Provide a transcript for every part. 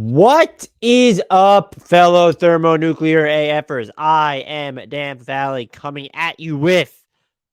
What is up, fellow thermonuclear AFers? I am Dan Valley coming at you with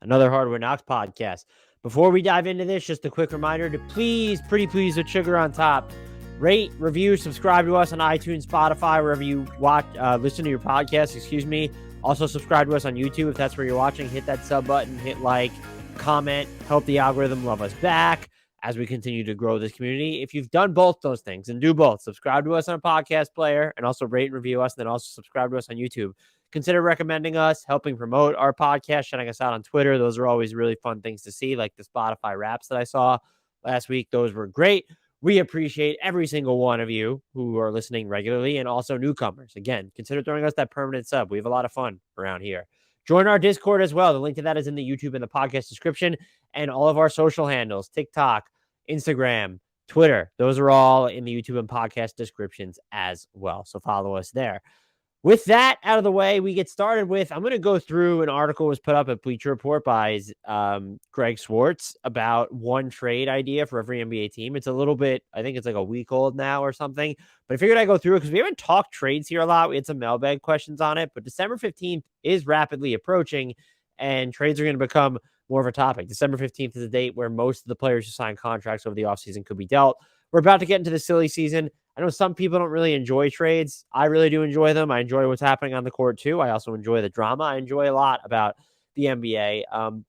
another Hardwood Knocks podcast. Before we dive into this, just a quick reminder to please, pretty please, with sugar on top, rate, review, subscribe to us on iTunes, Spotify, wherever you watch, listen to your podcast. Also, subscribe to us on YouTube if that's where you're watching. Hit that sub button, hit like, comment, help the algorithm love us back as we continue to grow this community. If you've done both those things, and do both, subscribe to us on a podcast player and also rate and review us, and then also subscribe to us on YouTube. Consider recommending us, helping promote our podcast, shouting us out on Twitter. Those are always really fun things to see, like the Spotify raps that I saw last week. Those were great. We appreciate every single one of you who are listening regularly, and also newcomers. Again, consider throwing us that permanent sub. We have a lot of fun around here. Join our Discord as well. The link to that is in the YouTube and the podcast description, and all of our social handles, TikTok, Instagram, Twitter. Those are all in the YouTube and podcast descriptions as well. So follow us there. With that out of the way, we get started with, I'm going to go through an article was put up at Bleacher Report by Greg SWARTZ about one trade idea for every NBA team. It's a little bit, I think it's like a week old now or something, but I figured I'd go through it because we haven't talked trades here a lot. We had some mailbag questions on it, but December 15th is rapidly approaching and trades are going to become more of a topic. December 15th is a date where most of the players who sign contracts over the offseason could be dealt. We're about to get into the silly season. I know some people don't really enjoy trades. I really do enjoy them. I enjoy what's happening on the court too. I also enjoy the drama. I enjoy a lot about the NBA.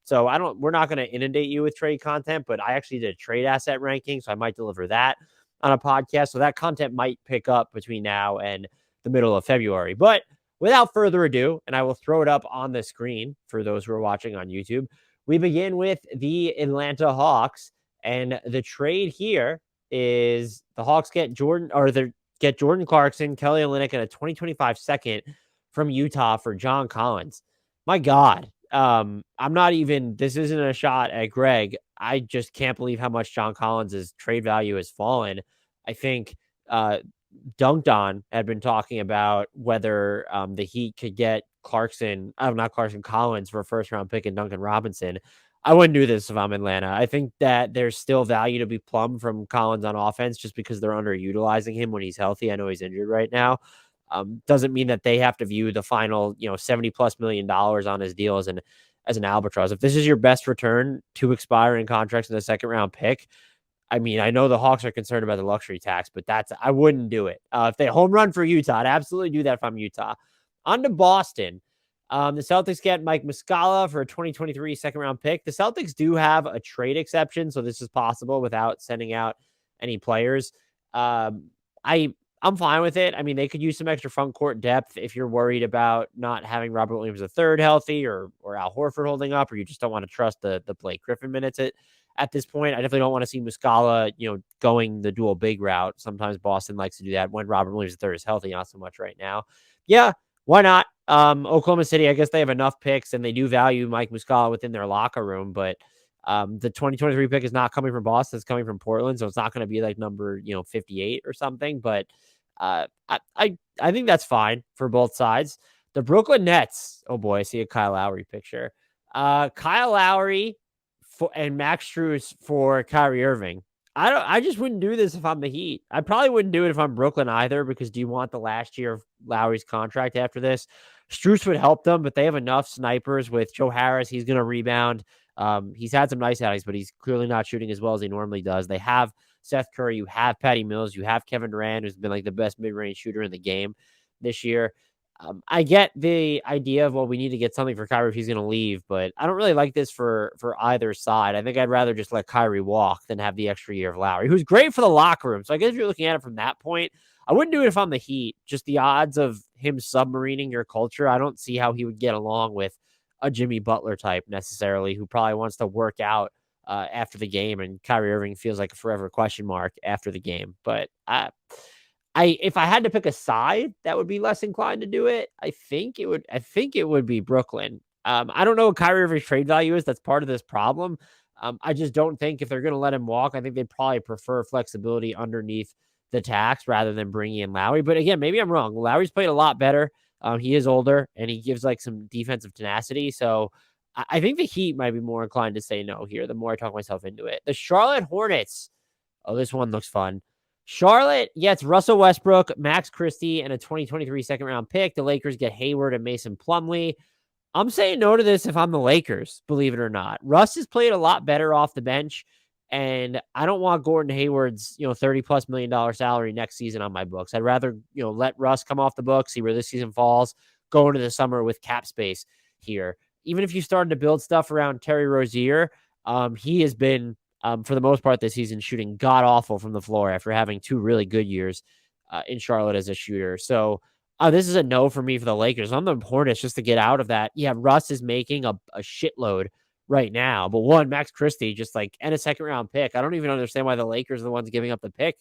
So we're not going to inundate you with trade content, but I actually did a trade asset ranking, so I might deliver that on a podcast. So that content might pick up between now and the middle of February. But without further ado, and I will throw it up on the screen for those who are watching on YouTube, we begin with the Atlanta Hawks, and the trade here is the Hawks get Jordan Clarkson, Kelly Olynyk, and a 2025 second from Utah for John Collins. My God. This isn't a shot at Greg. I just can't believe how much John Collins' trade value has fallen. I think Dunked On had been talking about whether the Heat could get Collins for a first round pick and Duncan Robinson. I wouldn't do this if I'm Atlanta. I think that there's still value to be plumbed from Collins on offense just because they're underutilizing him when he's healthy. I know he's injured right now. Doesn't mean that they have to view the final, $70+ million on his deal as an albatross. If this is your best return to expiring contracts in a second round pick, I mean, I know the Hawks are concerned about the luxury tax, but I wouldn't do it. If they home run for Utah, I'd absolutely do that if I'm Utah. On to Boston. The Celtics get Mike Muscala for a 2023 second-round pick. The Celtics do have a trade exception, so this is possible without sending out any players. I'm fine with it. I mean, they could use some extra front court depth if you're worried about not having Robert Williams III healthy or Al Horford holding up, or you just don't want to trust the Blake Griffin minutes at this point. I definitely don't want to see Muscala, going the dual big route. Sometimes Boston likes to do that when Robert Williams III is healthy, not so much right now. Yeah, why not? Oklahoma City, I guess they have enough picks and they do value Mike Muscala within their locker room, but the 2023 pick is not coming from Boston. It's coming from Portland. So it's not going to be like number, 58 or something, but I think that's fine for both sides. The Brooklyn Nets. Oh boy, I see a Kyle Lowry picture. Kyle Lowry and Max Strus for Kyrie Irving. I just wouldn't do this if I'm the Heat. I probably wouldn't do it if I'm Brooklyn either, because do you want the last year of Lowry's contract after this? Strus would help them, but they have enough snipers with Joe Harris. He's going to rebound. He's had some nice outings, but he's clearly not shooting as well as he normally does. They have Seth Curry. You have Patty Mills. You have Kevin Durant, who's been like the best mid-range shooter in the game this year. I get the idea of, we need to get something for Kyrie if he's going to leave, but I don't really like this for either side. I think I'd rather just let Kyrie walk than have the extra year of Lowry, who's great for the locker room. So I guess if you're looking at it from that point, I wouldn't do it if I'm the Heat. Just the odds of him submarining your culture, I don't see how he would get along with a Jimmy Butler type necessarily, who probably wants to work out after the game, and Kyrie Irving feels like a forever question mark after the game. But if I had to pick a side that would be less inclined to do it, I think it would be Brooklyn. I don't know what Kyrie Irving's trade value is. That's part of this problem. I just don't think if they're going to let him walk, I think they'd probably prefer flexibility underneath the tax rather than bringing in Lowry. But again, maybe I'm wrong. Lowry's played a lot better. He is older and he gives like some defensive tenacity. So I think the Heat might be more inclined to say no here the more I talk myself into it. The Charlotte Hornets. Oh, this one looks fun. Charlotte gets Russell Westbrook, Max Christie, and a 2023 second-round pick. The Lakers get Hayward and Mason Plumlee. I'm saying no to this if I'm the Lakers, believe it or not. Russ has played a lot better off the bench, and I don't want Gordon Hayward's, $30+ million salary next season on my books. I'd rather, let Russ come off the books, see where this season falls, go into the summer with cap space here. Even if you started to build stuff around Terry Rozier, he has been, for the most part this season, shooting god-awful from the floor after having 2 really good years in Charlotte as a shooter. So, this is a no for me for the Lakers. I'm the Hornets just to get out of that. Yeah, Russ is making a shitload right now. But one, Max Christie, just like, and a second round pick. I don't even understand why the Lakers are the ones giving up the pick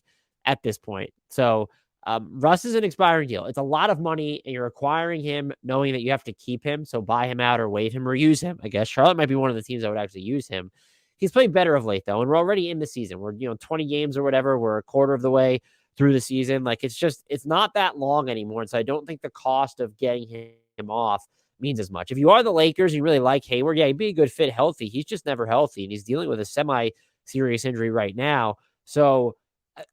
at this point. So Russ is an expiring deal. It's a lot of money, and you're acquiring him knowing that you have to keep him. So buy him out or waive him or use him. I guess Charlotte might be one of the teams that would actually use him. He's played better of late, though, and we're already in the season. We're 20 games or whatever. We're a quarter of the way through the season. Like, it's not that long anymore. And so I don't think the cost of getting him off means as much. If you are the Lakers, you really like Hayward, yeah, he'd be a good fit healthy. He's just never healthy, and he's dealing with a semi-serious injury right now. So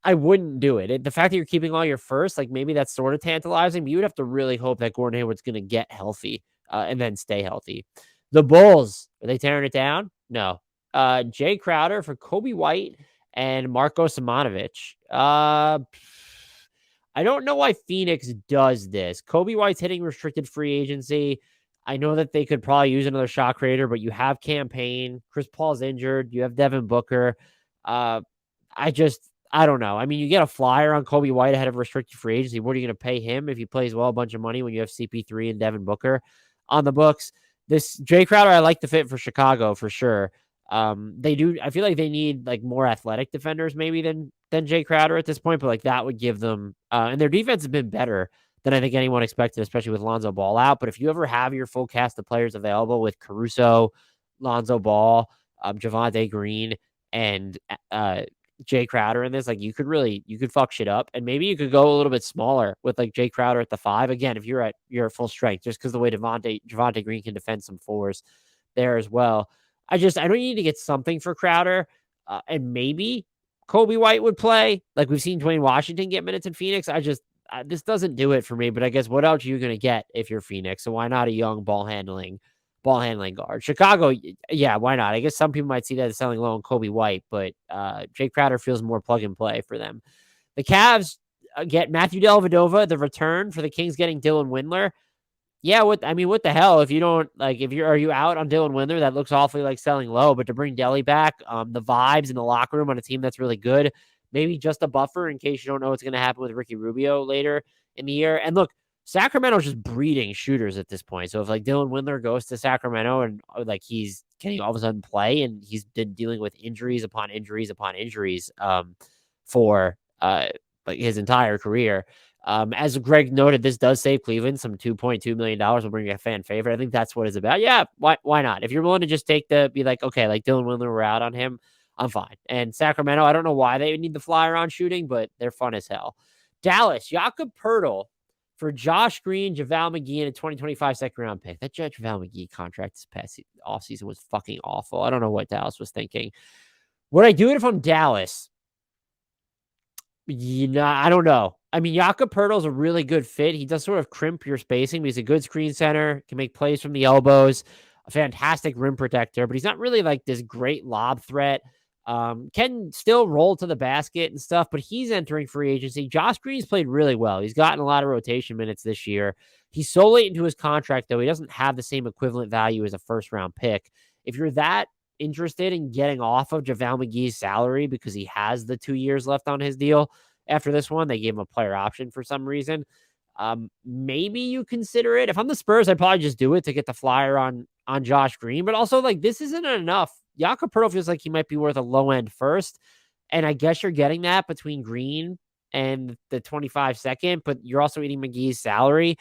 I wouldn't do it. The fact that you're keeping all your first, like, maybe that's sort of tantalizing, but you would have to really hope that Gordon Hayward's going to get healthy and then stay healthy. The Bulls, are they tearing it down? No. Jay Crowder for Kobe White and Marko Simonovic. I don't know why Phoenix does this. Kobe White's hitting restricted free agency. I know that they could probably use another shot creator, but you have Campaign. Chris Paul's injured. You have Devin Booker. I don't know. I mean, you get a flyer on Kobe White ahead of restricted free agency. What are you going to pay him if he plays well a bunch of money when you have CP3 and Devin Booker on the books? This Jay Crowder, I like the fit for Chicago for sure. They do. I feel like they need like more athletic defenders maybe than Jay Crowder at this point, but like that would give them, and their defense has been better than I think anyone expected, especially with Lonzo Ball out. But if you ever have your full cast of players available with Caruso, Lonzo Ball, Javonte Green, and Jay Crowder in this, like you could fuck shit up, and maybe you could go a little bit smaller with like Jay Crowder at the 5 again if you're at full strength, just because the way Javonte Green can defend some 4s there as well. I know you need to get something for Crowder, and maybe Kobe White would play. Like we've seen Dwayne Washington get minutes in Phoenix. This doesn't do it for me, but I guess what else are you going to get if you're Phoenix? So why not a young ball handling guard? Chicago, yeah, why not? I guess some people might see that as selling low on Kobe White, but Jay Crowder feels more plug and play for them. The Cavs get Matthew Dellavedova, the return for the Kings getting Dylan Windler. Yeah, what the hell? If you don't like, are you out on Dylan Windler? That looks awfully like selling low. But to bring Delly back, the vibes in the locker room on a team that's really good, maybe just a buffer in case you don't know what's going to happen with Ricky Rubio later in the year. And look, Sacramento's just breeding shooters at this point. So if like Dylan Windler goes to Sacramento and like he's getting all of a sudden play, and he's been dealing with injuries upon injuries upon injuries for like his entire career. As Greg noted, this does save Cleveland some $2.2 million. Will bring you a fan favorite. I think that's what it's about. Yeah, why not? If you're willing to just be like, okay, like Dylan Windler, we're out on him, I'm fine. And Sacramento, I don't know why they would need the flyer on shooting, but they're fun as hell. Dallas, Jakob Poeltl for Josh Green, JaVale McGee, and a 2025 second round pick. That JaVale McGee contract this past offseason was fucking awful. I don't know what Dallas was thinking. Would I do it if I'm Dallas? I don't know. I mean, Jakob Poeltl is a really good fit. He does sort of crimp your spacing, but he's a good screen center, can make plays from the elbows, a fantastic rim protector, but he's not really like this great lob threat. Can still roll to the basket and stuff, but he's entering free agency. Josh Green's played really well. He's gotten a lot of rotation minutes this year. He's so late into his contract, though. He doesn't have the same equivalent value as a first-round pick. If you're that interested in getting off of JaVale McGee's salary because he has the 2 years left on his deal after this one, they gave him a player option for some reason. Maybe you consider it. If I'm the Spurs, I'd probably just do it to get the flyer on Josh Green. But also, like, this isn't enough. Jakob Poeltl feels like he might be worth a low end first. And I guess you're getting that between Green and the 25 second, but you're also eating McGee's salary.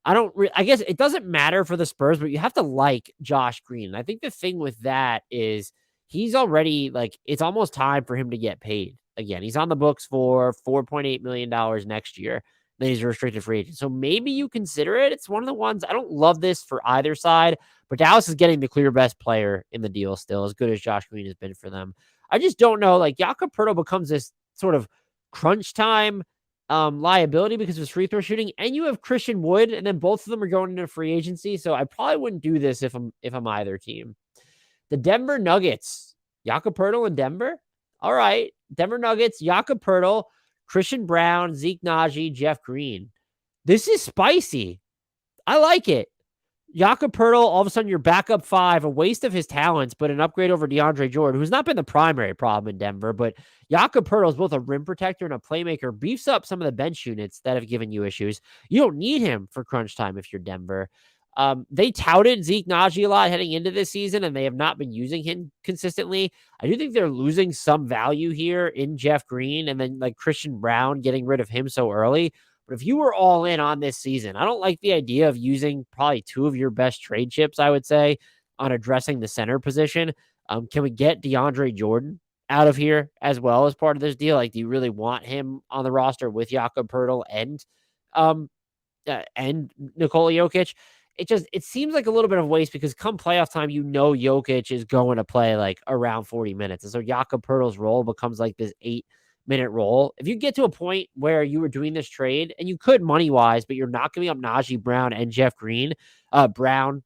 I guess it doesn't matter for the Spurs, but you have to like Josh Green. And I think the thing with that is he's already like, it's almost time for him to get paid again. He's on the books for $4.8 million next year. Then he's a restricted free agent. So maybe you consider it. It's one of the ones, I don't love this for either side, but Dallas is getting the clear best player in the deal still, as good as Josh Green has been for them. I just don't know. Like, Jakob Poeltl becomes this sort of crunch time liability because of his free throw shooting, and you have Christian Wood, and then both of them are going into free agency. So I probably wouldn't do this if I'm either team. The Denver Nuggets, Jakob Poeltl in Denver. All right, Denver Nuggets, Jakob Poeltl, Christian Brown, Zeke Naji, Jeff Green. This is spicy. I like it. Jakob Poeltl, all of a sudden, your backup five, a waste of his talents, but an upgrade over DeAndre Jordan, who's not been the primary problem in Denver. But Jakob Poeltl is both a rim protector and a playmaker, beefs up some of the bench units that have given you issues. You don't need him for crunch time if you're Denver. They touted Zeke Naji a lot heading into this season, and they have not been using him consistently. I do think they're losing some value here in Jeff Green, and then like Christian Brown, getting rid of him so early. But if you were all in on this season, I don't like the idea of using probably two of your best trade chips, I would say, on addressing the center position. Can we get DeAndre Jordan out of here as well as part of this deal? Like, do you really want him on the roster with Jakob Poeltl and Nikola Jokic? It seems like a little bit of waste because come playoff time, Jokic is going to play like around 40 minutes. And so Jakob Poeltl's role becomes like this 8-minute role. If you get to a point where you were doing this trade and you could money wise, but you're not giving up Najee Brown and Jeff Green, and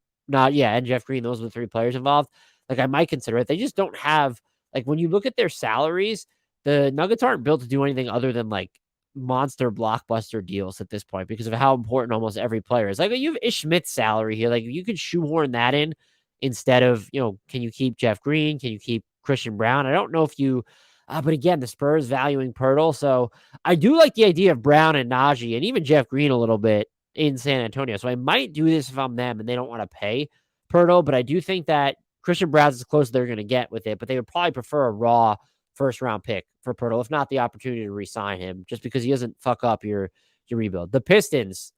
Jeff Green, those are the three players involved. Like, I might consider it. They just don't have, like, when you look at their salaries, the Nuggets aren't built to do anything other than like monster blockbuster deals at this point because of how important almost every player is. Like, you have Ish Smith's salary here. Like, you could shoehorn that in instead of, can you keep Jeff Green? Can you keep Christian Brown? I don't know if you, but again, the Spurs valuing Poeltl. So I do like the idea of Brown and Najee and even Jeff Green a little bit in San Antonio. So I might do this if I'm them and they don't want to pay Poeltl, but I do think that Christian Brown's as close as they're going to get with it, but they would probably prefer a raw first-round pick for Poeltl, if not the opportunity to re-sign him, just because he doesn't fuck up your rebuild. The Pistons,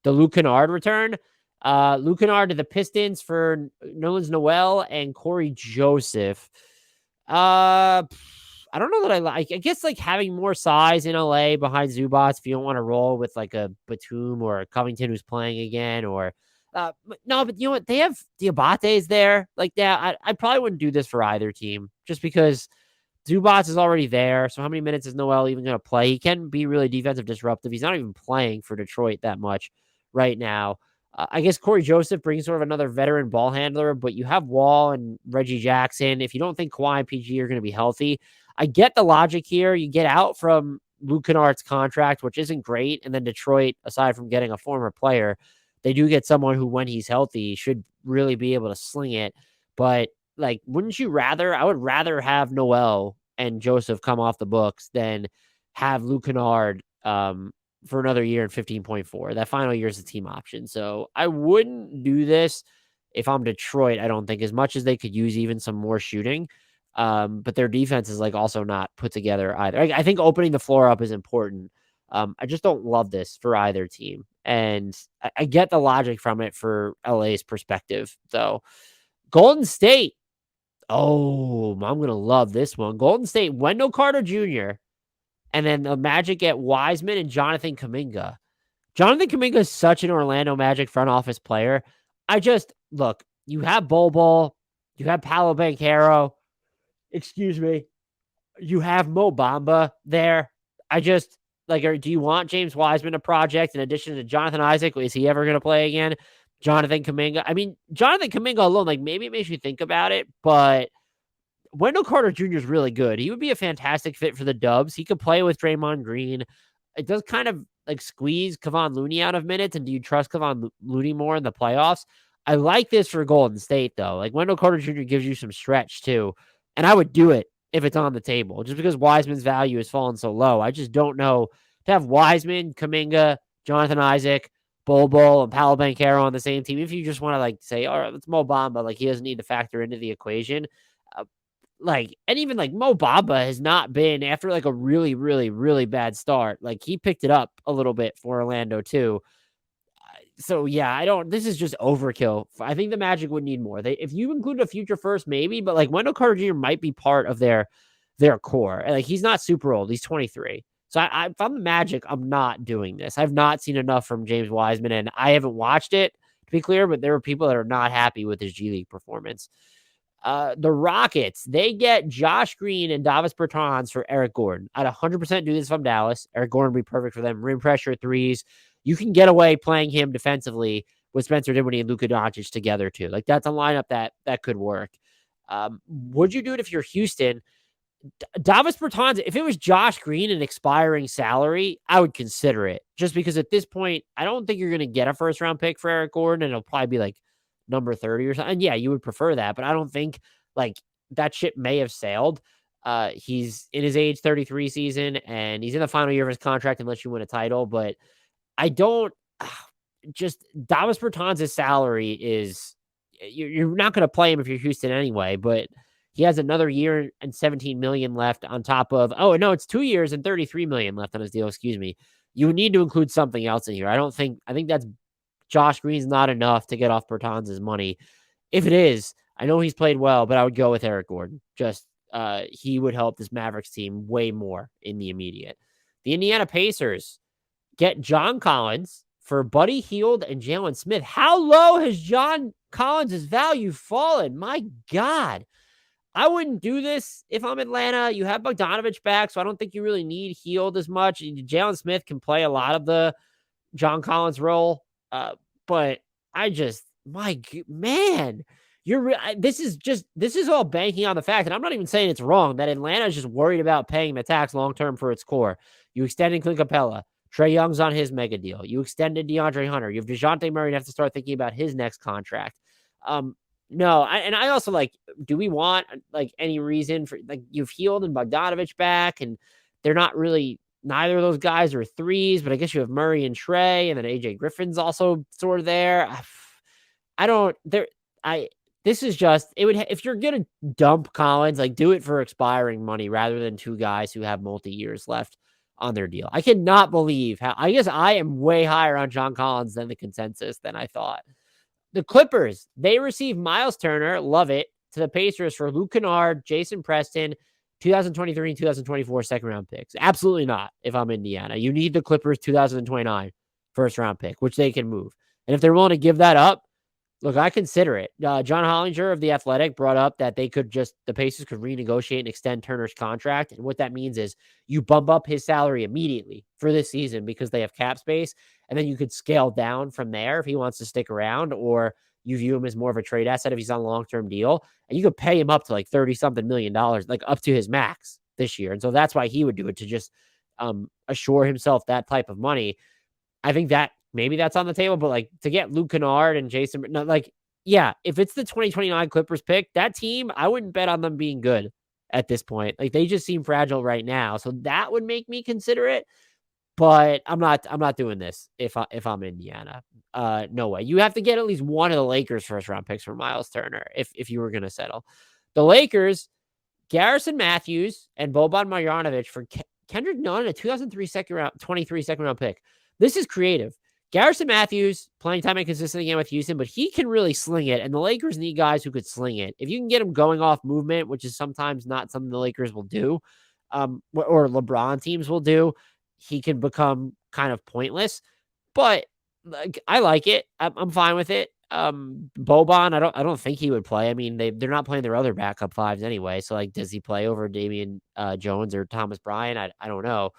the Luke Kennard return. Luke Kennard to the Pistons for Nerlens Noel and Corey Joseph. I don't know that I like. I guess like having more size in LA behind Zubats if you don't want to roll with like a Batum or a Covington who's playing again, or no, but you know what? They have Diabate's there. Like, yeah, I probably wouldn't do this for either team just because Zubats is already there. So how many minutes is Noel even going to play? He can be really defensive disruptive. He's not even playing for Detroit that much right now. I guess Corey Joseph brings sort of another veteran ball handler, but you have Wall and Reggie Jackson. If you don't think Kawhi and PG are going to be healthy, I get the logic here. You get out from Luke Kennard's contract, which isn't great. And then Detroit, aside from getting a former player, they do get someone who, when he's healthy, should really be able to sling it. But like, wouldn't you rather? I would rather have Noel and Joseph come off the books than have Luke Kennard for another year at 15.4. That final year is a team option. So I wouldn't do this if I'm Detroit. I don't think, as much as they could use even some more shooting. But their defense is like also not put together either. I think opening the floor up is important. I just don't love this for either team. And I get the logic from it for LA's perspective, though. Golden State. Oh, I'm going to love this one. Golden State, Wendell Carter Jr., and then the Magic get Wiseman and Jonathan Kuminga. Jonathan Kuminga is such an Orlando Magic front office player. Look, you have Bol, you have Paolo Banchero, you have Mo Bamba there. Do you want James Wiseman a project in addition to Jonathan Isaac? Is he ever going to play again? Jonathan Kuminga. I mean, Jonathan Kuminga alone, like, maybe it makes you think about it, but Wendell Carter Jr. is really good. He would be a fantastic fit for the Dubs. He could play with Draymond Green. It does kind of like squeeze Kevon Looney out of minutes. And do you trust Kevon Looney more in the playoffs? I like this for Golden State, though. Like, Wendell Carter Jr. gives you some stretch too. And I would do it if it's on the table, just because Wiseman's value has fallen so low. I just don't know to have Wiseman, Kuminga, Jonathan Isaac, Bol, and Paolo Banchero on the same team. If you just want to like say, all right, let's Mo Bamba, like, he doesn't need to factor into the equation. And even like Mo Bamba has not been, after like a really, really, really bad start. Like, he picked it up a little bit for Orlando too. So yeah, this is just overkill. I think the Magic would need more. If you include a future first, maybe, but like Wendell Carter Jr. might be part of their core. And like, he's not super old. He's 23. So if I'm the Magic, I'm not doing this. I've not seen enough from James Wiseman, and I haven't watched it, to be clear, but there are people that are not happy with his G League performance. The Rockets, they get Josh Green and Davis Bertans for Eric Gordon. I'd 100% do this if I'm Dallas. Eric Gordon would be perfect for them. Rim pressure threes. You can get away playing him defensively with Spencer Dinwiddie and Luka Doncic together too. Like that's a lineup that could work. Would you do it if you're Houston? Davis Bertans, if it was Josh Green an expiring salary, I would consider it. Just because at this point, I don't think you're going to get a first round pick for Eric Gordon, and it'll probably be like number 30 or something. And yeah, you would prefer that, but I don't think like that ship may have sailed. He's in his age 33 season, and he's in the final year of his contract unless you win a title. But I don't just Davis Bertans' salary is you're not going to play him if you're Houston anyway, but he has another year and 17 million left on top of, oh no, it's 2 years and 33 million left on his deal. Excuse me. You need to include something else in here. I think that's Josh Green's not enough to get off Bertans' money. If it is, I know he's played well, but I would go with Eric Gordon. Just he would help this Mavericks team way more in the immediate. The Indiana Pacers get John Collins for Buddy Hield and Jalen Smith. How low has John Collins' value fallen? My God. I wouldn't do this if I'm Atlanta. You have Bogdanovich back, so I don't think you really need Hield as much. Jalen Smith can play a lot of the John Collins role, but I just, man, this is all banking on the fact, and I'm not even saying it's wrong, that Atlanta is just worried about paying the tax long-term for its core. You extended Clint Capella. Trae Young's on his mega deal. You extended DeAndre Hunter. You have DeJounte Murray. You have to start thinking about his next contract. No, I also like, do we want like any reason for like you've Hield and Bogdanovich back, and they're not really, neither of those guys are threes, but I guess you have Murray and Trae, and then AJ Griffin's also sort of there. This is just, it would, if you're going to dump Collins, like do it for expiring money rather than two guys who have multi-years left on their deal. I cannot believe how, I guess I am way higher on John Collins than the consensus than I thought. The Clippers, they receive Miles Turner, love it, to the Pacers for Luke Kennard, Jason Preston, 2023 and 2024 second round picks. Absolutely not if I'm Indiana. You need the Clippers 2029 first round pick, which they can move. And if they're willing to give that up, look, I consider it. John Hollinger of The Athletic brought up that the Pacers could renegotiate and extend Turner's contract. And what that means is you bump up his salary immediately for this season because they have cap space. And then you could scale down from there if he wants to stick around, or you view him as more of a trade asset if he's on a long-term deal. And you could pay him up to like $30-something million, like up to his max this year. And so that's why he would do it, to just assure himself that type of money. I think that maybe that's on the table, but like to get Luke Kennard and Jason, no, like, yeah, if it's the 2029 Clippers pick, that team, I wouldn't bet on them being good at this point. Like they just seem fragile right now. So that would make me consider it. But I'm not doing this if I'm Indiana. No way. You have to get at least one of the Lakers first round picks for Miles Turner if you were going to settle. The Lakers, Garrison Matthews and Boban Marjanovic for Kendrick Nunn, a 2003 second round pick. This is creative. Garrison Matthews playing time inconsistent again with Houston, but he can really sling it, and the Lakers need guys who could sling it. If you can get him going off movement, which is sometimes not something the Lakers will do, or LeBron teams will do, he can become kind of pointless. But like, I like it. I'm fine with it. Boban, I don't think he would play. I mean, they're not playing their other backup fives anyway. So like, does he play over Damian Jones or Thomas Bryant? I don't know.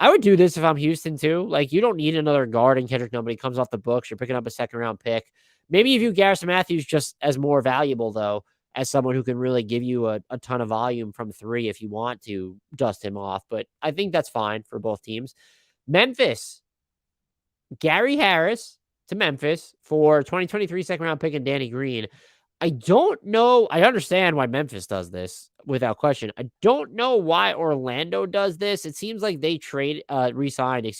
I would do this if I'm Houston too. Like, you don't need another guard in Kendrick Nunn. He comes off the books. You're picking up a second round pick. Maybe you view Garrison Matthews just as more valuable though, as someone who can really give you a ton of volume from three if you want to dust him off. But I think that's fine for both teams. Memphis, Gary Harris to Memphis for 2023 second round pick and Danny Green. I don't know. I understand why Memphis does this without question. I don't know why Orlando does this. It seems like they re-signed,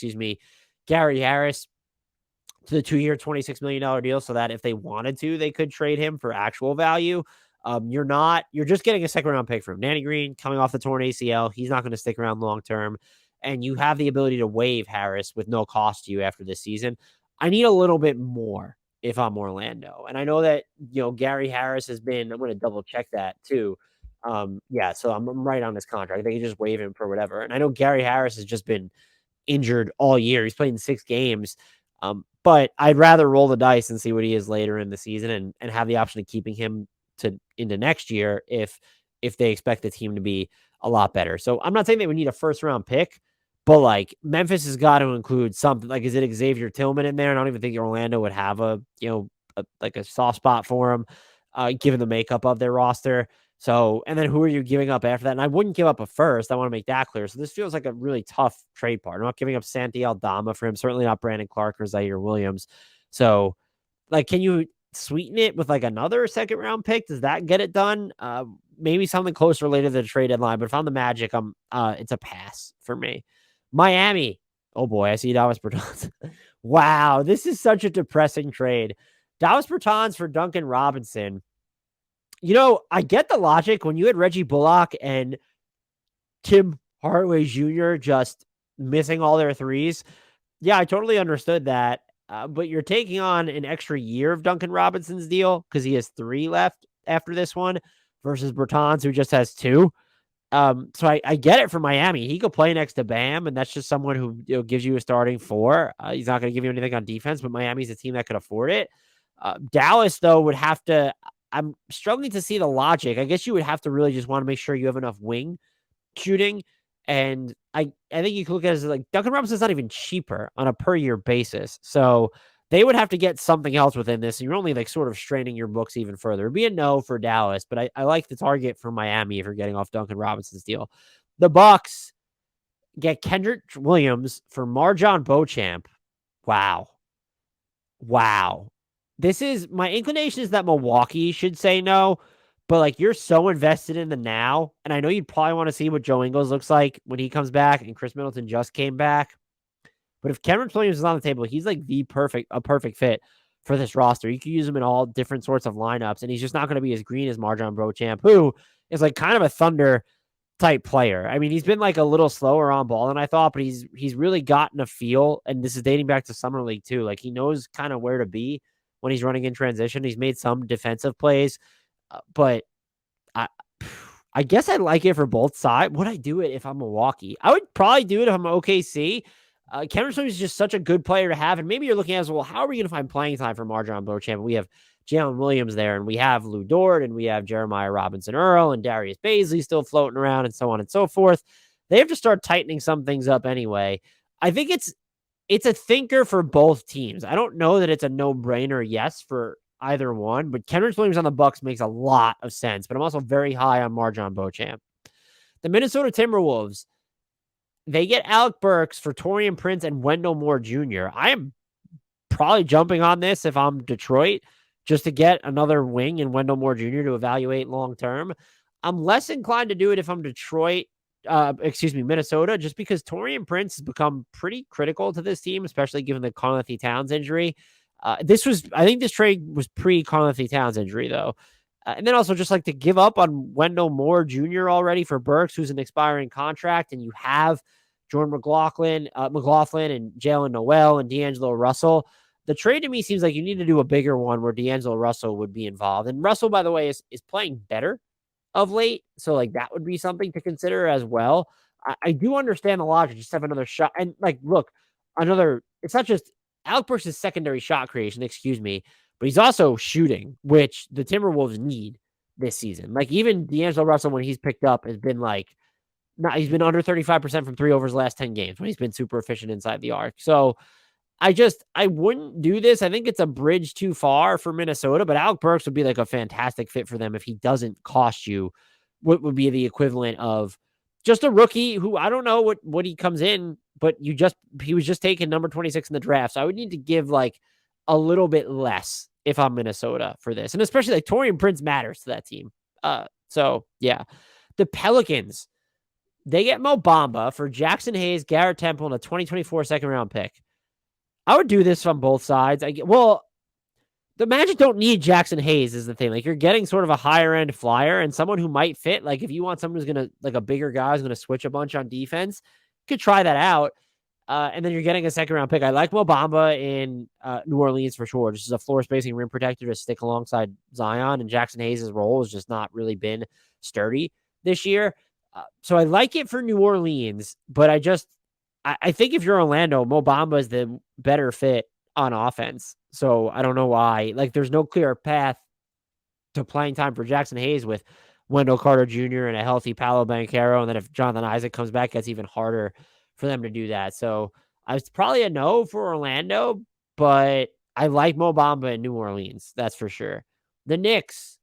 Gary Harris to the 2-year, $26 million deal so that if they wanted to, they could trade him for actual value. You're just getting a second round pick from Danny Green coming off the torn ACL. He's not going to stick around long term. And you have the ability to waive Harris with no cost to you after this season. I need a little bit more if I'm Orlando. And I know that, Gary Harris has been, I'm going to double check that too. So I'm right on his contract. They can just waive him for whatever. And I know Gary Harris has just been injured all year. He's played in 6 games. But I'd rather roll the dice and see what he is later in the season and have the option of keeping him to into next year if they expect the team to be a lot better. So I'm not saying they would need a first round pick, but like Memphis has got to include something. Like, is it Xavier Tillman in there? I don't even think Orlando would have like a soft spot for him, given the makeup of their roster. So, and then who are you giving up after that? And I wouldn't give up a first. I want to make that clear. So this feels like a really tough trade part. I'm not giving up Santi Aldama for him. Certainly not Brandon Clark or Zaire Williams. So, like, can you sweeten it with like another second round pick? Does that get it done? Maybe something closer later to the trade deadline. But if I'm the Magic, it's a pass for me. Miami. Oh boy, I see Davis Bertans. Wow, this is such a depressing trade. Davis Bertans for Duncan Robinson. I get the logic when you had Reggie Bullock and Tim Hardaway Jr. just missing all their threes. Yeah, I totally understood that. But you're taking on an extra year of Duncan Robinson's deal because he has 3 left after this one versus Bertans, who just has 2. So I get it for Miami. He could play next to Bam, and that's just someone who gives you a starting 4. He's not going to give you anything on defense, but Miami's a team that could afford it. Dallas, though, would have to. I'm struggling to see the logic. I guess you would have to really just want to make sure you have enough wing shooting. And I think you could look at it as like Duncan Robinson's not even cheaper on a per year basis. So they would have to get something else within this. And you're only like sort of straining your books even further. It'd be a no for Dallas, but I like the target for Miami if you're getting off Duncan Robinson's deal. The Bucks get Kendrick Williams for Marjon Beauchamp. Wow. This is my inclination is that Milwaukee should say no, but like you're so invested in the now, and I know you'd probably want to see what Joe Ingles looks like when he comes back, and Chris Middleton just came back. But if Cameron Williams is on the table, he's like a perfect fit for this roster. You can use him in all different sorts of lineups, and he's just not going to be as green as Marjon Beauchamp, who is like kind of a Thunder type player. I mean, he's been like a little slower on ball than I thought, but he's really gotten a feel, and this is dating back to Summer League too. Like he knows kind of where to be when he's running in transition. He's made some defensive plays, but I guess I like it for both sides. Would I do it if I'm Milwaukee? I would probably do it if I'm OKC. Cameron Williams is just such a good player to have, and maybe you're looking at as well. How are we going to find playing time for Marjon Beauchamp? We have Jalen Williams there, and we have Lou Dort, and we have Jeremiah Robinson Earl, and Darius Baisley still floating around, and so on and so forth. They have to start tightening some things up anyway. I think it's a thinker for both teams. I don't know that it's a no-brainer yes for either one, but Kendrick Williams on the Bucks makes a lot of sense, but I'm also very high on Marjon Beauchamp. The Minnesota Timberwolves, they get Alec Burks for Taurean Prince and Wendell Moore Jr. I am probably jumping on this if I'm Detroit just to get another wing and Wendell Moore Jr. to evaluate long-term. I'm less inclined to do it if I'm Minnesota, just because Taurean Prince has become pretty critical to this team, especially given the Karl-Anthony Towns injury. I think this trade was pre-Karl-Anthony Towns injury, though. And then also just like to give up on Wendell Moore Jr. already for Burks, who's an expiring contract, and you have Jordan McLaughlin and Jalen Noel and D'Angelo Russell. The trade to me seems like you need to do a bigger one where D'Angelo Russell would be involved. And Russell, by the way, is playing better of late. So like that would be something to consider as well. I do understand the logic. Just have another shot. And like, look, it's not just Alec Burks' secondary shot creation, but he's also shooting, which the Timberwolves need this season. Like even D'Angelo Russell, when he's picked up, has been like, he's been under 35% from 3 over his last 10 games when he's been super efficient inside the arc. So I wouldn't do this. I think it's a bridge too far for Minnesota, but Alec Burks would be like a fantastic fit for them if he doesn't cost you what would be the equivalent of just a rookie who I don't know what he comes in, but he was just taken number 26 in the draft. So I would need to give like a little bit less if I'm Minnesota for this. And especially like Taurean Prince matters to that team. So yeah, the Pelicans, they get Mo Bamba for Jackson Hayes, Garrett Temple, and a 2024 second round pick. I would do this from both sides. The Magic don't need Jackson Hayes is the thing. Like you're getting sort of a higher end flyer and someone who might fit. Like if you want someone who's going to like a bigger guy who's going to switch a bunch on defense, you could try that out. And then you're getting a second round pick. I like Mo Bamba in New Orleans for sure. Just as a floor spacing rim protector to stick alongside Zion, and Jackson Hayes' role has just not really been sturdy this year. So I like it for New Orleans, but I think if you're Orlando, Mo Bamba is the better fit on offense. So I don't know why. Like there's no clear path to playing time for Jackson Hayes with Wendell Carter Jr. and a healthy Paolo Banchero. And then if Jonathan Isaac comes back, it's even harder for them to do that. So I was probably a no for Orlando, but I like Mo Bamba in New Orleans. That's for sure. The Knicks,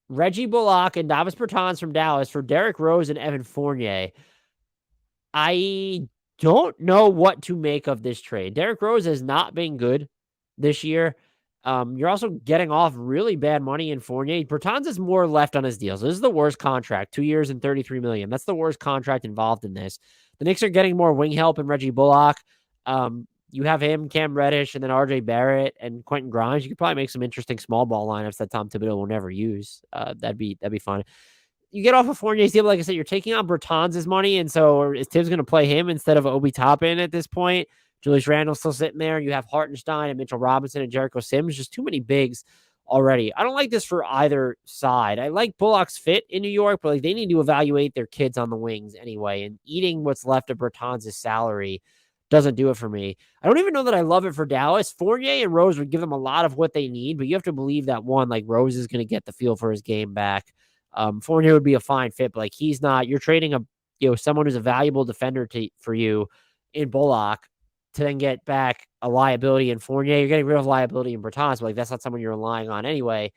Reggie Bullock and Davis Bertans from Dallas for Derrick Rose and Evan Fournier. I don't know what to make of this trade. Derrick Rose has not been good this year. You're also getting off really bad money in Fournier. Bertans is more left on his deal. So this is the worst contract, 2 years and $33 million. That's the worst contract involved in this. The Knicks are getting more wing help in Reggie Bullock. You have him, Cam Reddish, and then RJ Barrett and Quentin Grimes. You could probably make some interesting small ball lineups that Tom Thibodeau will never use. That'd be fun. You get off of Fournier's deal, like I said, you're taking on Bertans' money, and so is Tibbs going to play him instead of Obi Toppin at this point? Julius Randle's still sitting there. You have Hartenstein and Mitchell Robinson and Jericho Sims. Just too many bigs already. I don't like this for either side. I like Bullock's fit in New York, but like they need to evaluate their kids on the wings anyway, and eating what's left of Bertans' salary doesn't do it for me. I don't even know that I love it for Dallas. Fournier and Rose would give them a lot of what they need, but you have to believe that one, like Rose is going to get the feel for his game back. Fournier would be a fine fit, but like he's not. You're trading someone who's a valuable defender for you in Bullock to then get back a liability in Fournier. You're getting rid of liability in Bertans, but like that's not someone you're relying on anyway.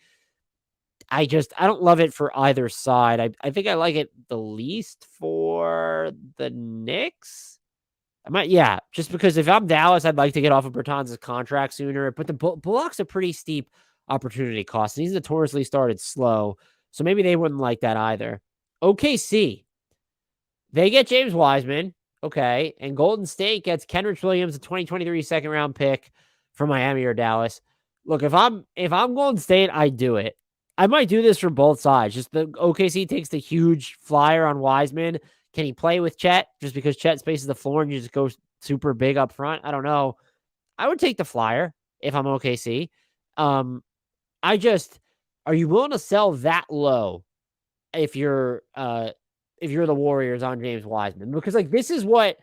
I don't love it for either side. I think I like it the least for the Knicks. Just because if I'm Dallas, I'd like to get off of Bertans' contract sooner. But the Bullock's a pretty steep opportunity cost, and he's notoriously started slow. So maybe they wouldn't like that either. OKC, they get James Wiseman, okay, and Golden State gets Kenrich Williams, a 2023 second-round pick from Miami or Dallas. Look, if I'm Golden State, I do it. I might do this for both sides. Just the OKC takes the huge flyer on Wiseman. Can he play with Chet just because Chet spaces the floor and you just go super big up front? I don't know. I would take the flyer if I'm OKC. Are you willing to sell that low if you're the Warriors on James Wiseman? Because like this is what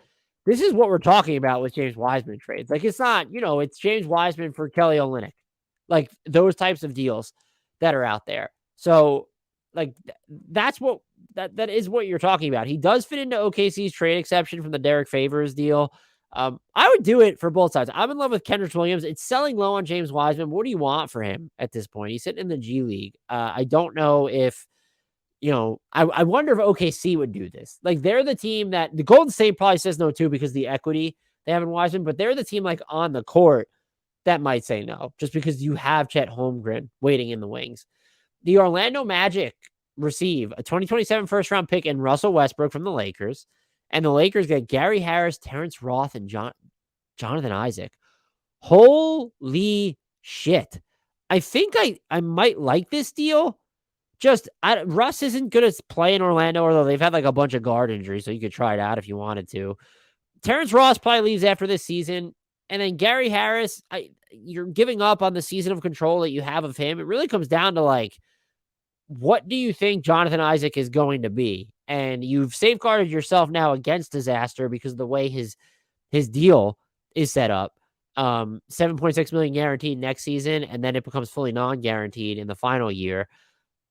we're talking about with James Wiseman trades. Like it's not, it's James Wiseman for Kelly Olynyk. Like those types of deals that are out there. So like that is what you're talking about. He does fit into OKC's trade exception from the Derek Favors deal. I would do it for both sides. I'm in love with Kenrich Williams. It's selling low on James Wiseman. What do you want for him at this point? He's sitting in the G League. I don't know if, I wonder if OKC would do this. Like they're the team that the Golden State probably says no too because the equity they have in Wiseman, but they're the team like on the court that might say no just because you have Chet Holmgren waiting in the wings. The Orlando Magic receive a 2027 first-round pick in Russell Westbrook from the Lakers, and the Lakers get Gary Harris, Terrence Roth, and Jonathan Isaac. Holy shit. I think I might like this deal. Russ isn't going to play in Orlando, although they've had like a bunch of guard injuries, so you could try it out if you wanted to. Terrence Ross probably leaves after this season. And then Gary Harris, you're giving up on the season of control that you have of him. It really comes down to like, what do you think Jonathan Isaac is going to be? And you've safeguarded yourself now against disaster because of the way his deal is set up. $7.6 million guaranteed next season, and then it becomes fully non-guaranteed in the final year.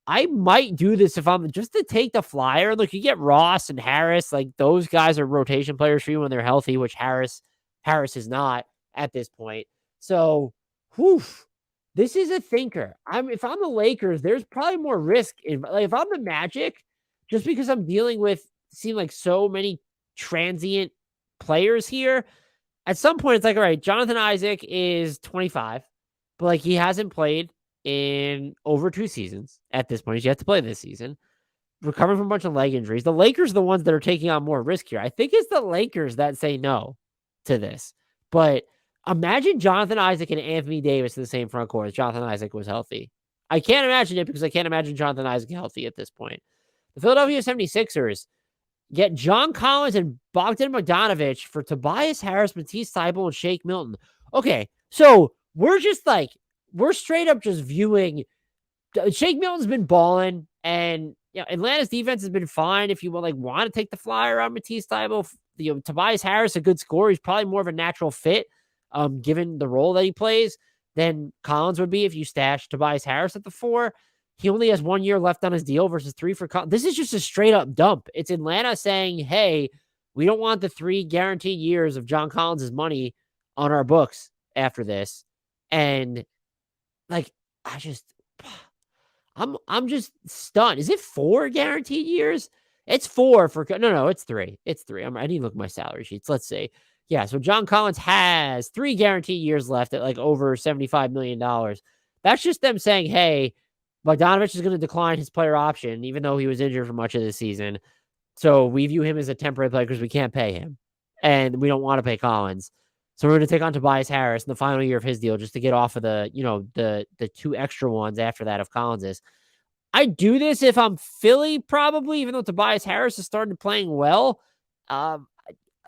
I might do this if I'm just to take the flyer. Look, you get Ross and Harris, like those guys are rotation players for you when they're healthy, which Harris is not at this point. So, this is a thinker. If I'm the Lakers, there's probably more risk. If I'm the Magic, just because I'm dealing with seem like so many transient players here, at some point it's like, all right, Jonathan Isaac is 25, but like he hasn't played in over 2 seasons at this point. He's yet to play this season. Recovering from a bunch of leg injuries. The Lakers are the ones that are taking on more risk here. I think it's the Lakers that say no to this. But imagine Jonathan Isaac and Anthony Davis in the same front court as Jonathan Isaac was healthy. I can't imagine it because I can't imagine Jonathan Isaac healthy at this point. The Philadelphia 76ers get John Collins and Bogdan Bogdanovic for Tobias Harris, Matisse Thybulle, and Shake Milton. Okay, so we're straight up just viewing. Shake Milton's been balling, and Atlanta's defense has been fine. If you want to take the flyer on Matisse Thybulle, Tobias Harris, a good scorer. He's probably more of a natural fit, given the role that he plays, than Collins would be if you stash Tobias Harris at the 4. He only has 1 year left on his deal versus 3 for Collins. This is just a straight up dump. It's Atlanta saying, hey, we don't want the 3 guaranteed years of John Collins' money on our books after this. And like, I'm just stunned. Is it 4 guaranteed years? It's 4 for no, it's 3. It's 3. I need to look at my salary sheets. Let's see. Yeah, so John Collins has 3 guaranteed years left at like over $75 million. That's just them saying, hey, Bogdanovich is going to decline his player option, even though he was injured for much of the season. So we view him as a temporary player because we can't pay him. And we don't want to pay Collins. So we're going to take on Tobias Harris in the final year of his deal just to get off of the, the 2 extra ones after that of Collins's. I do this if I'm Philly, probably, even though Tobias Harris has started playing well. I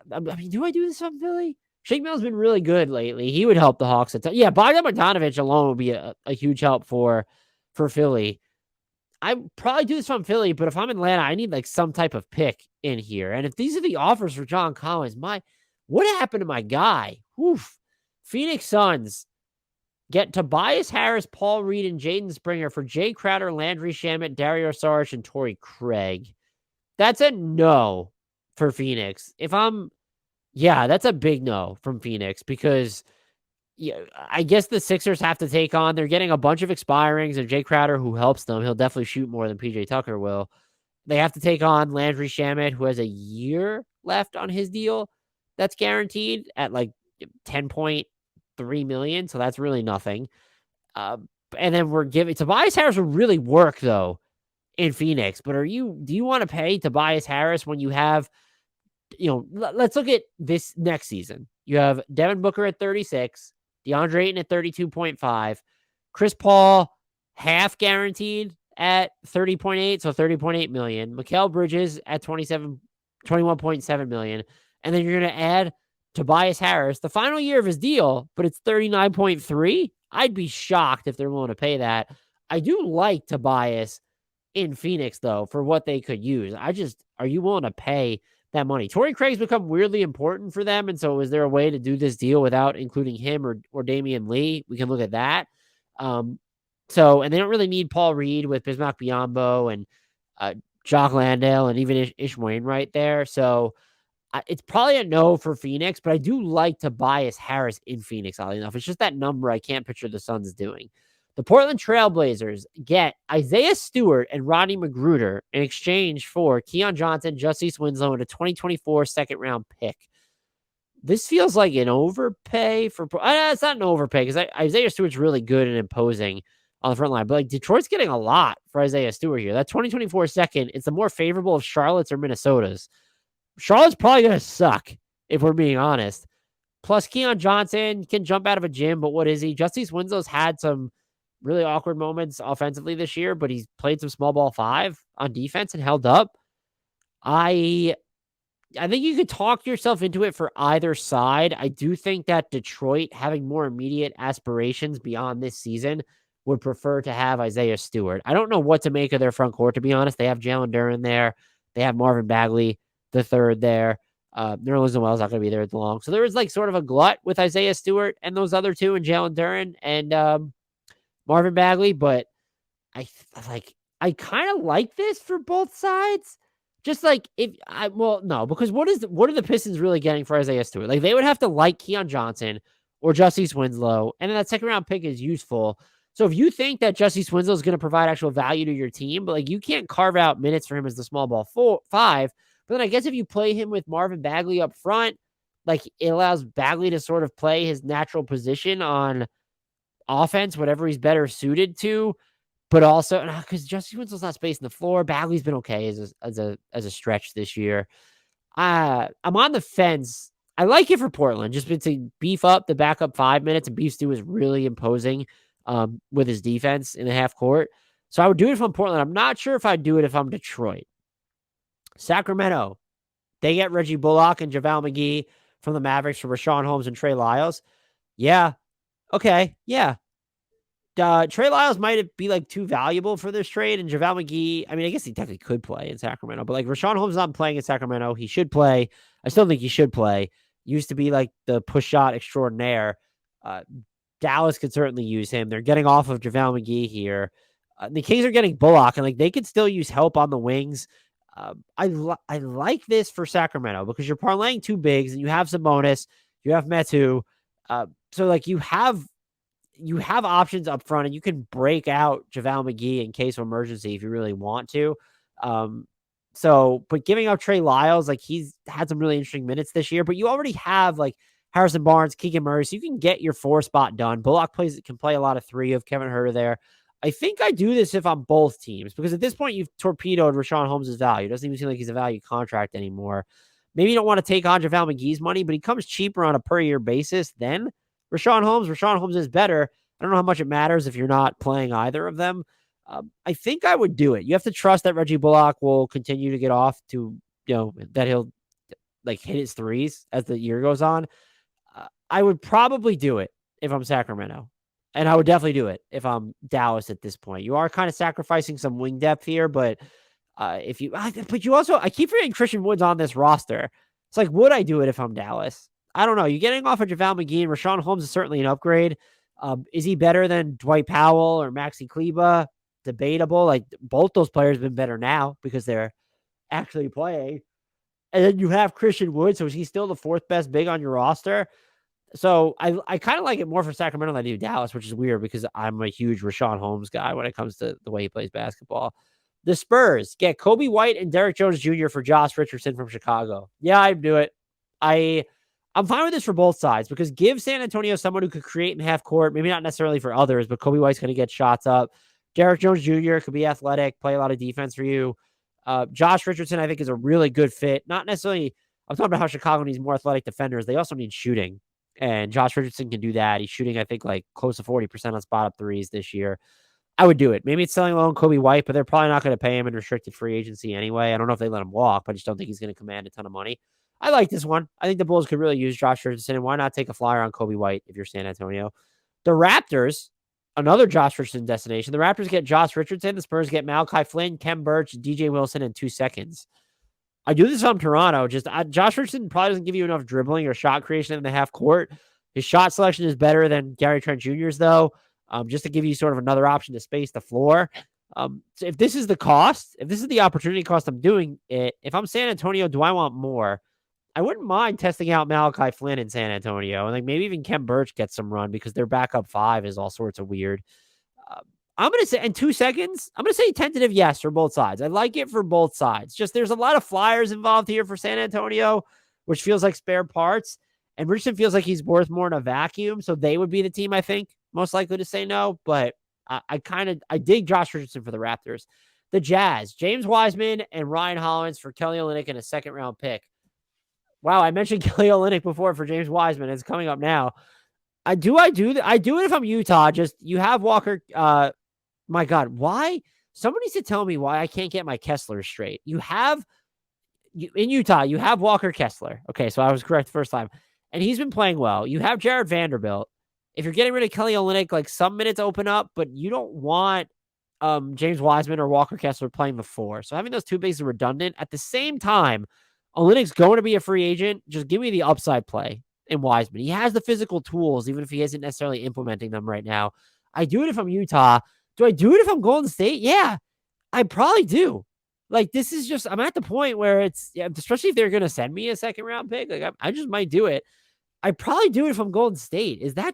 mean, do I do this if I'm Philly? Shake Milton's been really good lately. He would help the Hawks a ton. Yeah, Bogdan Bogdanovich alone would be a huge help for Philly. I probably do this if I'm Philly, but if I'm Atlanta, I need like some type of pick in here. And if these are the offers for John Collins, what happened to my guy? Oof. Phoenix Suns get Tobias Harris, Paul Reed, and Jaden Springer for Jay Crowder, Landry Shamet, Dario Saric, and Torrey Craig. That's a no for Phoenix. That's a big no from Phoenix because I guess the Sixers have to take on, they're getting a bunch of expirings and Jay Crowder, who helps them. He'll definitely shoot more than PJ Tucker will. They have to take on Landry Shamet, who has a year left on his deal. That's guaranteed at like $10.3 million. So that's really nothing. And then we're giving Tobias Harris would really work though in Phoenix, but do you want to pay Tobias Harris when you have, let's look at this next season. You have Devin Booker at 36, DeAndre Ayton at 32.5, Chris Paul half guaranteed at 30.8, so 30.8 million. Mikal Bridges at 21.7 million. And then you're going to add Tobias Harris, the final year of his deal, but it's 39.3. I'd be shocked if they're willing to pay that. I do like Tobias in Phoenix, though, for what they could use. Are you willing to pay that money? Torrey Craig's become weirdly important for them. And so is there a way to do this deal without including him or Damian Lee? We can look at that. And they don't really need Paul Reed with Bismack Biyombo and Jock Landale and even Ish Wainwright there. So it's probably a no for Phoenix, but I do like Tobias Harris in Phoenix, oddly enough. It's just that number I can't picture the Suns doing. The Portland Trailblazers get Isaiah Stewart and Rodney Magruder in exchange for Keon Johnson, Justice Winslow, and a 2024 second-round pick. This feels like an overpay for... it's not an overpay because Isaiah Stewart's really good and imposing on the front line. But like Detroit's getting a lot for Isaiah Stewart here. That 2024 second, it's the more favorable of Charlotte's or Minnesota's. Charlotte's probably going to suck, if we're being honest. Plus, Keon Johnson can jump out of a gym, but what is he? Justice Winslow's had some really awkward moments offensively this year, but he's played some small ball 5 on defense and held up. I think you could talk yourself into it for either side. I do think that Detroit, having more immediate aspirations beyond this season, would prefer to have Isaiah Stewart. I don't know what to make of their front court, to be honest. They have Jalen Duren there. They have Marvin Bagley the third there. Nerlens Noel's not going to be there as long. So there is like sort of a glut with Isaiah Stewart and those other two and Jalen Duren and Marvin Bagley, but I kind of like this for both sides. Just like because what are the Pistons really getting for Isaiah Stewart? Like they would have to like Keon Johnson or Justice Winslow, and then that second round pick is useful. So if you think that Justice Winslow is going to provide actual value to your team, but like you can't carve out minutes for him as the small ball 5, but then I guess if you play him with Marvin Bagley up front, like it allows Bagley to sort of play his natural position on offense, whatever he's better suited to, but also because Justice Winslow's not spacing the floor. Bagley's been okay as a stretch this year. I'm on the fence. I like it for Portland, just to beef up the backup 5 minutes, and Beef Stew is really imposing with his defense in the half court. So I would do it if I'm Portland. I'm not sure if I'd do it if I'm Detroit. Sacramento, they get Reggie Bullock and JaVale McGee from the Mavericks for Rashawn Holmes and Trey Lyles. Yeah. Okay. Yeah. Trey Lyles might be like too valuable for this trade, and JaVale McGee, I mean, I guess he technically could play in Sacramento, but like Rashawn Holmes not playing in Sacramento. He should play. I still think he should play. Used to be like the push shot extraordinaire. Dallas could certainly use him. They're getting off of JaVale McGee here. The Kings are getting Bullock, and like they could still use help on the wings. I like this for Sacramento because you're parlaying two bigs, and you have Sabonis, you have Metu, so like you have options up front, and you can break out JaVale McGee in case of emergency if you really want to. Um, but giving up Trey Lyles, like he's had some really interesting minutes this year, but you already have like Harrison Barnes, Keegan Murray, so you can get your 4 spot done. Bullock can play a lot of 3 of Kevin Huerter there. I think I do this if I'm both teams because at this point you've torpedoed Rashawn Holmes' value. It doesn't even seem like he's a value contract anymore. Maybe you don't want to take on JaVale McGee's money, but he comes cheaper on a per year basis than Rashawn Holmes. Rashawn Holmes is better. I don't know how much it matters if you're not playing either of them. I think I would do it. You have to trust that Reggie Bullock will continue to get off to, that he'll like hit his threes as the year goes on. I would probably do it if I'm Sacramento. And I would definitely do it if I'm Dallas at this point. You are kind of sacrificing some wing depth here, but but you also, I keep forgetting Christian Wood's on this roster. It's like, would I do it if I'm Dallas? I don't know. You're getting off of JaVale McGee and Rashawn Holmes is certainly an upgrade. Is he better than Dwight Powell or Maxi Kleba? Debatable. Like both those players have been better now because they're actually playing. And then you have Christian Wood. So is he still the 4th best big on your roster? So I kind of like it more for Sacramento than I do Dallas, which is weird because I'm a huge Rashawn Holmes guy when it comes to the way he plays basketball. The Spurs get Kobe White and Derek Jones Jr. for Josh Richardson from Chicago. Yeah, I'd do it. I'm fine with this for both sides because give San Antonio someone who could create in half court, maybe not necessarily for others, but Kobe White's going to get shots up. Derek Jones Jr. could be athletic, play a lot of defense for you. Josh Richardson, I think, is a really good fit. Not necessarily, I'm talking about how Chicago needs more athletic defenders. They also need shooting. And Josh Richardson can do that. He's shooting, I think, like close to 40% on spot up threes this year. I would do it. Maybe it's selling low on Kobe White, but they're probably not going to pay him in restricted free agency anyway. I don't know if they let him walk, but I just don't think he's going to command a ton of money. I like this one. I think the Bulls could really use Josh Richardson, and why not take a flyer on Kobe White if you're San Antonio? The Raptors, another Josh Richardson destination. The Raptors get Josh Richardson. The Spurs get Malachi Flynn, Kem Birch, DJ Wilson in 2 seconds. I do this on Toronto. Josh Richardson probably doesn't give you enough dribbling or shot creation in the half court. His shot selection is better than Gary Trent Jr.'s, though, just to give you sort of another option to space the floor. So if this is the cost, if this is the opportunity cost I'm doing it, if I'm San Antonio, do I want more? I wouldn't mind testing out Malachi Flynn in San Antonio. And like maybe even Kem Birch gets some run because their backup 5 is all sorts of weird. I'm going to say in 2 seconds, I'm going to say tentative yes for both sides. I like it for both sides. Just there's a lot of flyers involved here for San Antonio, which feels like spare parts. And Richardson feels like he's worth more in a vacuum. So they would be the team, I think, most likely to say no. But I dig Josh Richardson for the Raptors. The Jazz, James Wiseman and Ryan Hollins for Kelly Olynyk and a 2nd-round pick. Wow, I mentioned Kelly Olynyk before for James Wiseman. It's coming up now. I do it if I'm Utah. Just you have Walker. My God, why? Somebody needs to tell me why I can't get my Kessler straight. In Utah, you have Walker Kessler. Okay, so I was correct the first time. And he's been playing well. You have Jared Vanderbilt. If you're getting rid of Kelly Olynyk, like some minutes open up, but you don't want James Wiseman or Walker Kessler playing the 4. So having those 2 bigs is redundant. At the same time, Olynyk's going to be a free agent. Just give me the upside play in Wiseman. He has the physical tools, even if he isn't necessarily implementing them right now. I do it if I'm Utah. Do I do it if I'm Golden State? Yeah, I probably do. Like, this is just, I'm at the point where it's, especially if they're going to send me a 2nd-round pick, like I just might do it. I probably do it if I'm Golden State. Is that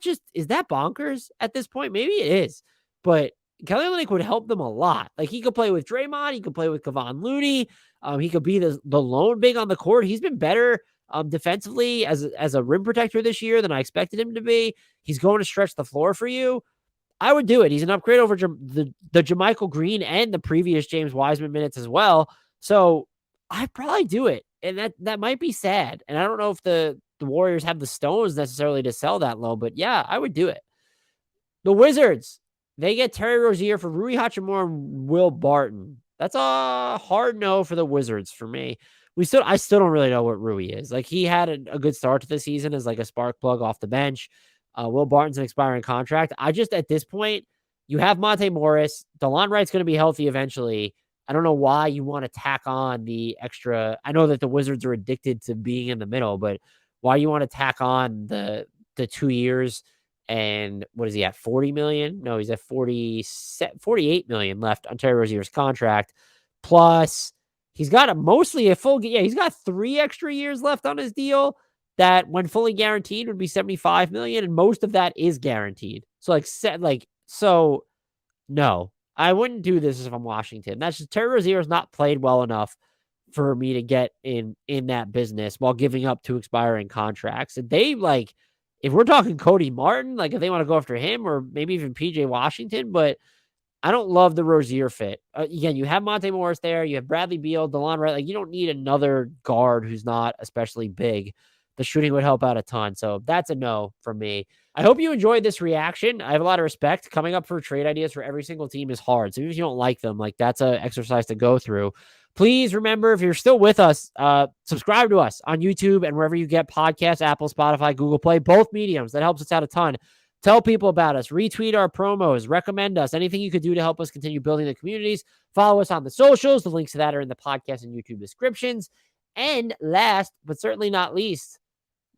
bonkers at this point? Maybe it is, but Kelly Olynyk would help them a lot. Like he could play with Draymond. He could play with Kevon Looney. He could be the lone big on the court. He's been better defensively as a rim protector this year than I expected him to be. He's going to stretch the floor for you. I would do it. He's an upgrade over the JaMychal Green and the previous James Wiseman minutes as well. So I'd probably do it. And that might be sad. And I don't know if the Warriors have the stones necessarily to sell that low, but yeah, I would do it. The Wizards, they get Terry Rozier for Rui Hachimura and Will Barton. That's a hard no for the Wizards for me. I still don't really know what Rui is. Like he had a good start to the season as like a spark plug off the bench. Will Barton's an expiring contract. At this point, you have Monte Morris. DeLon Wright's going to be healthy eventually. I don't know why you want to tack on the extra. I know that the Wizards are addicted to being in the middle, but why you want to tack on the 2 years And what is he at? 40 million? No, he's at 48 million left on Terry Rozier's contract. Plus, he's got mostly a full, yeah, he's got 3 extra years left on his deal that when fully guaranteed would be 75 million. And most of that is guaranteed. So no, I wouldn't do this if I'm Washington. That's just Terry Rozier's not played well enough for me to get in that business while giving up 2 expiring contracts. And they if we're talking Cody Martin, if they want to go after him or maybe even PJ Washington, but I don't love the Rozier fit. Again, you have Monte Morris there. You have Bradley Beal, DeLon Wright. You don't need another guard who's not especially big. The shooting would help out a ton. So that's a no from me. I hope you enjoyed this reaction. I have a lot of respect. Coming up for trade ideas for every single team is hard. So even if you don't like them, that's an exercise to go through. Please remember, if you're still with us, subscribe to us on YouTube and wherever you get podcasts, Apple, Spotify, Google Play, both mediums. That helps us out a ton. Tell people about us, retweet our promos, recommend us, anything you could do to help us continue building the communities. Follow us on the socials. The links to that are in the podcast and YouTube descriptions. And last, but certainly not least,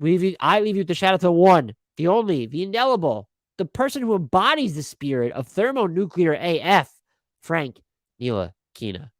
I leave you with the shout out to one, the only, the indelible, the person who embodies the spirit of thermonuclear AF, Frank Ntilikina.